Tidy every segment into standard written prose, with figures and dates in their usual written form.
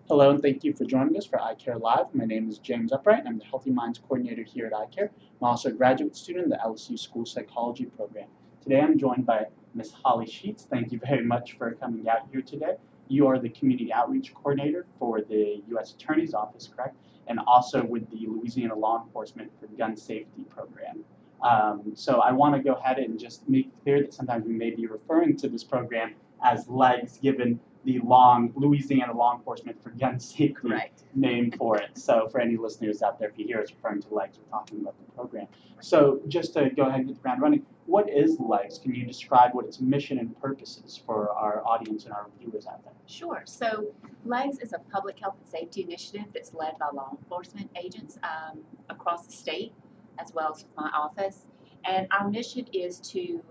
Hello, and thank you for joining us for Eye Care Live. My name is James Upright, and I'm the Healthy Minds Coordinator here at Eye Care. I'm also a graduate student in the LSU School Psychology program. Today I'm joined by Ms. Holly Sheets. Thank you very much for coming out here today. You are the Community Outreach Coordinator for the U.S. Attorney's Office, correct? And also with the Louisiana Law Enforcement for Gun Safety program. So I want to go ahead and just make clear that sometimes we may be referring to this program as LEGS, given the long Louisiana Law Enforcement for Gun Safety Correct. name for it. So for any listeners out there, if you hear us referring to LEGS, we're talking about the program. So just to go ahead and get the ground running, what is LEGS? Can you describe what its mission and purpose is for our audience and our viewers out there? Sure. So LEGS is a public health and safety initiative that's led by law enforcement agents across the state, as well as my office. And our mission is to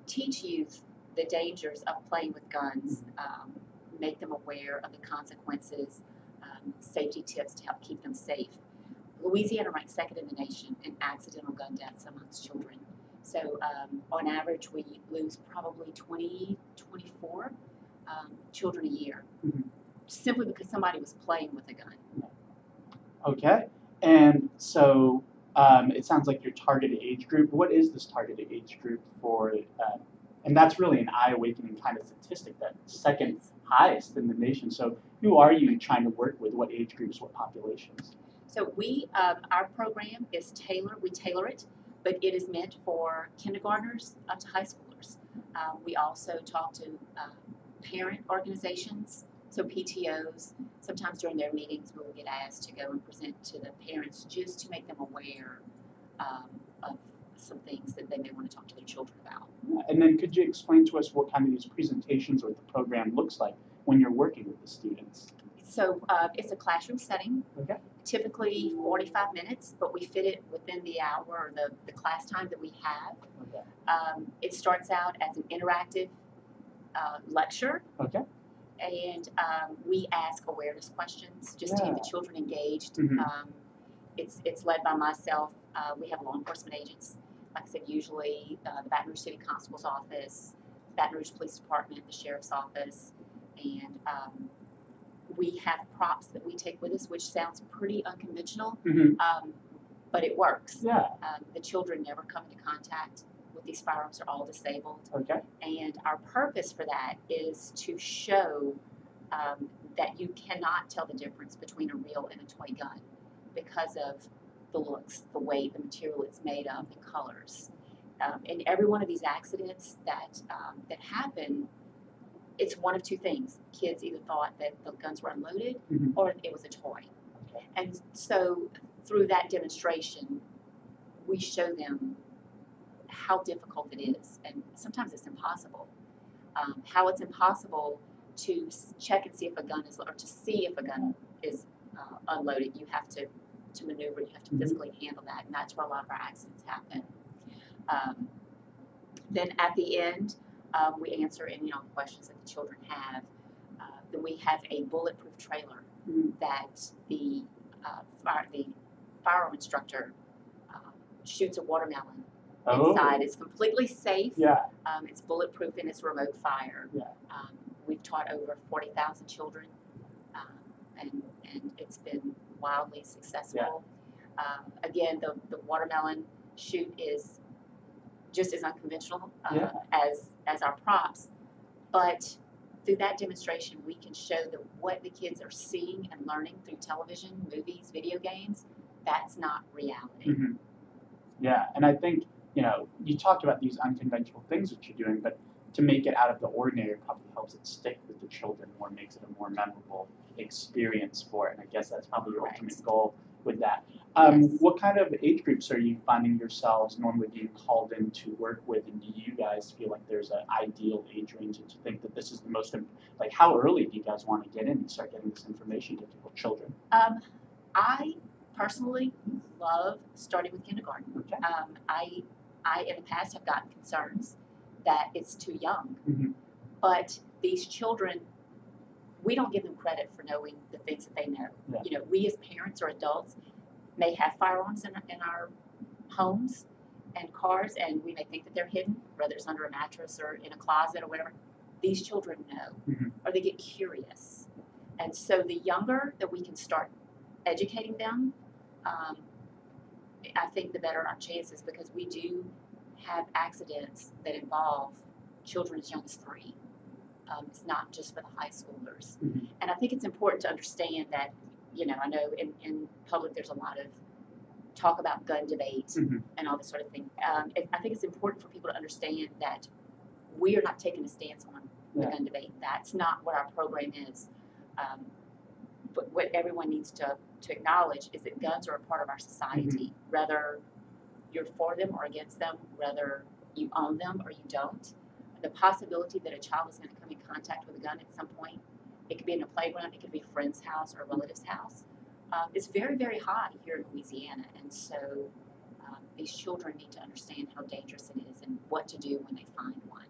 teach youth the dangers of playing with guns, make them aware of the consequences, safety tips to help keep them safe. Louisiana ranks second in the nation in accidental gun deaths amongst children. So on average, we lose probably 24 children a year, simply because somebody was playing with a gun. Okay, and so it sounds like your targeted age group. What is this targeted age group for? And that's really an eye-awakening kind of statistic, that second highest in the nation. So who are you trying to work with? What age groups, what populations? So our program is we tailor it, but it is meant for kindergartners up to high schoolers. We also talk to parent organizations, so PTOs. Sometimes during their meetings, we'll get asked to go and present to the parents just to make them aware of some things that they may want to talk to their children about. And then could you explain to us what kind of these presentations or the program looks like when you're working with the students? So it's a classroom setting, okay. Typically 45 minutes, but we fit it within the hour or the class time that we have. Okay. It starts out as an interactive lecture. Okay. And we ask awareness questions just to keep the children engaged. It's led by myself. We have law enforcement agents, like I said, usually the Baton Rouge City Constable's Office, Baton Rouge Police Department, the Sheriff's Office, and we have props that we take with us, which sounds pretty unconventional, but it works. Yeah. The children never come into contact with these firearms. They're all disabled. Okay. And our purpose for that is to show that you cannot tell the difference between a real and a toy gun because of the looks, the weight, the material it's made of, the colors. In every one of these accidents that happen, it's one of two things. Kids either thought that the guns were unloaded or it was a toy. Okay. And so through that demonstration, we show them how difficult it is, and sometimes it's impossible. How it's impossible to check and see if a gun is, or to see if a gun is unloaded. You have to maneuver, you have to physically handle that, and that's where a lot of our accidents happen. Then at the end, we answer any questions that the children have. Then we have a bulletproof trailer that the firearm instructor shoots a watermelon inside. It's completely safe. Yeah. It's bulletproof and it's remote fire. Yeah. We've taught over 40,000 children, and it's been wildly successful. Yeah. Again, the watermelon shoot is just as unconventional as our props, but through that demonstration, we can show that what the kids are seeing and learning through television, movies, video games, that's not reality. Yeah, and I think, you talked about these unconventional things that you're doing, but to make it out of the ordinary probably helps it stick with the children more, makes it a more memorable experience for it. And I guess that's probably your ultimate goal with that. What kind of age groups are you finding yourselves normally being called in to work with, and do you guys feel like there's an ideal age range that you think that this is the most, like how early do you guys want to get in and start getting this information to children? I personally love starting with kindergarten. Okay. I in the past have gotten concerns that it's too young, but these children, we don't give them credit for knowing the things that they know. Yeah. We as parents or adults may have firearms in our homes and cars, and we may think that they're hidden, whether it's under a mattress or in a closet or whatever. These children know, or they get curious. And so the younger that we can start educating them, I think the better our chances, because we do have accidents that involve children as young as 3. It's not just for the high schoolers. Mhm. And I think it's important to understand that, I know in public there's a lot of talk about gun debate Mhm. and all this sort of thing. I think it's important for people to understand that we are not taking a stance on the Yeah. gun debate. That's not what our program is. But what everyone needs to acknowledge is that guns are a part of our society, whether you're for them or against them, whether you own them or you don't. The possibility that a child is going to come in contact with a gun at some point, it could be in a playground, it could be a friend's house or a relative's house, it's very, very high here in Louisiana. And so these children need to understand how dangerous it is and what to do when they find one.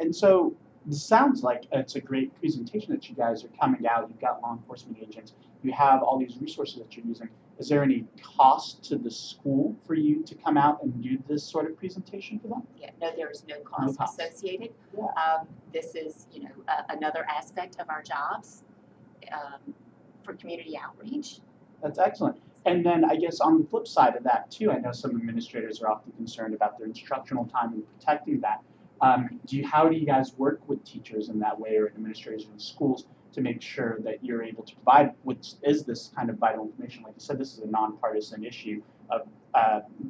And so this sounds like it's a great presentation that you guys are coming out. You've got law enforcement agents. You have all these resources that you're using. Is there any cost to the school for you to come out and do this sort of presentation for them? Yeah, no, there is no cost associated. Yeah. This is, another aspect of our jobs for community outreach. That's excellent. And then I guess on the flip side of that too, I know some administrators are often concerned about their instructional time and protecting that. How do you guys work with teachers in that way, or administrators in schools, to make sure that you're able to provide what is this kind of vital information? Like you said, this is a nonpartisan issue of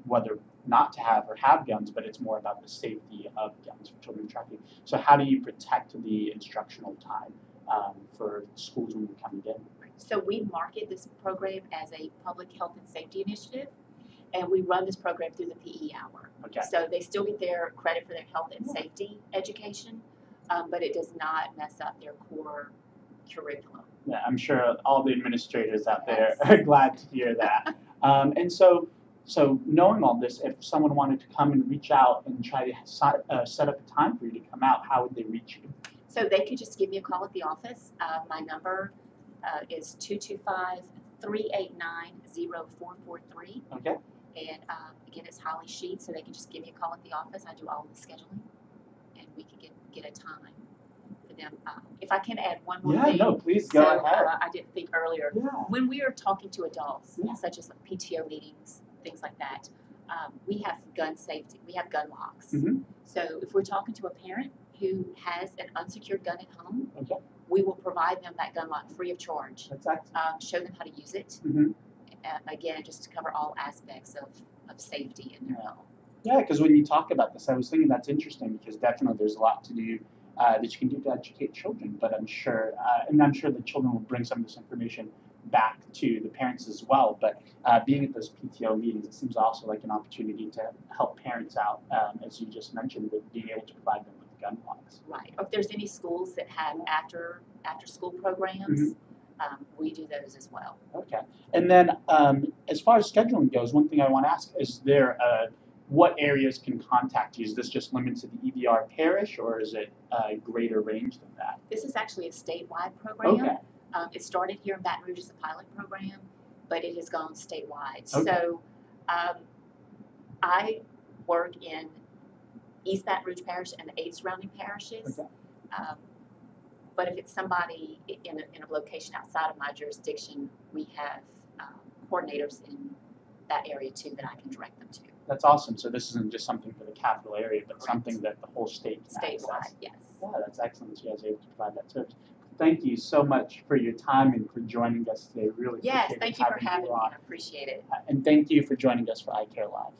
whether not to have or have guns, but it's more about the safety of guns for children trafficking. So how do you protect the instructional time for schools when you're coming in? So we market this program as a public health and safety initiative, and we run this program through the PE hour. Okay. So they still get their credit for their health and safety education, but it does not mess up their core curriculum. Yeah, I'm sure all the administrators out there are glad to hear that. And so knowing all this, if someone wanted to come and reach out and try to set up a time for you to come out, how would they reach you? So they could just give me a call at the office. My number is 225-389-0443. Okay. And again, it's Holly Sheets, so they can just give me a call at the office. I do all the scheduling, and we can get a time for them. If I can add one more thing. Yeah, no, please go ahead. I didn't think earlier. Yeah. When we are talking to adults, such as PTO meetings, things like that, we have gun safety. We have gun locks. Mm-hmm. So if we're talking to a parent who has an unsecured gun at home, okay, we will provide them that gun lock free of charge. That's excellent. Show them how to use it. Mm-hmm. Again, just to cover all aspects of safety in their home. Yeah, because when you talk about this, I was thinking that's interesting, because definitely there's a lot to do that you can do to educate children. But I'm sure the children will bring some of this information back to the parents as well. But being at those PTO meetings, it seems also like an opportunity to help parents out, as you just mentioned, with being able to provide them with gun locks. Right. Or if there's any schools that have after school programs. We do those as well. Okay. And then as far as scheduling goes, one thing I want to ask, is there what areas can contact you? Is this just limited to the EVR parish, or is it a greater range than that? This is actually a statewide program. Okay. It started here in Baton Rouge as a pilot program, but it has gone statewide. Okay. So I work in East Baton Rouge Parish and the 8 surrounding parishes. Okay. But if it's somebody in a location outside of my jurisdiction, we have coordinators in that area too that I can direct them to. That's awesome. So this isn't just something for the capital area, but Correct. something that the whole state can Statewide, access. yes. Yeah, that's excellent that you guys are able to provide that service. Thank you so much for your time and for joining us today. Really Yes, appreciate thank it you for having me. on. I appreciate it. And thank you for joining us for iCare Live.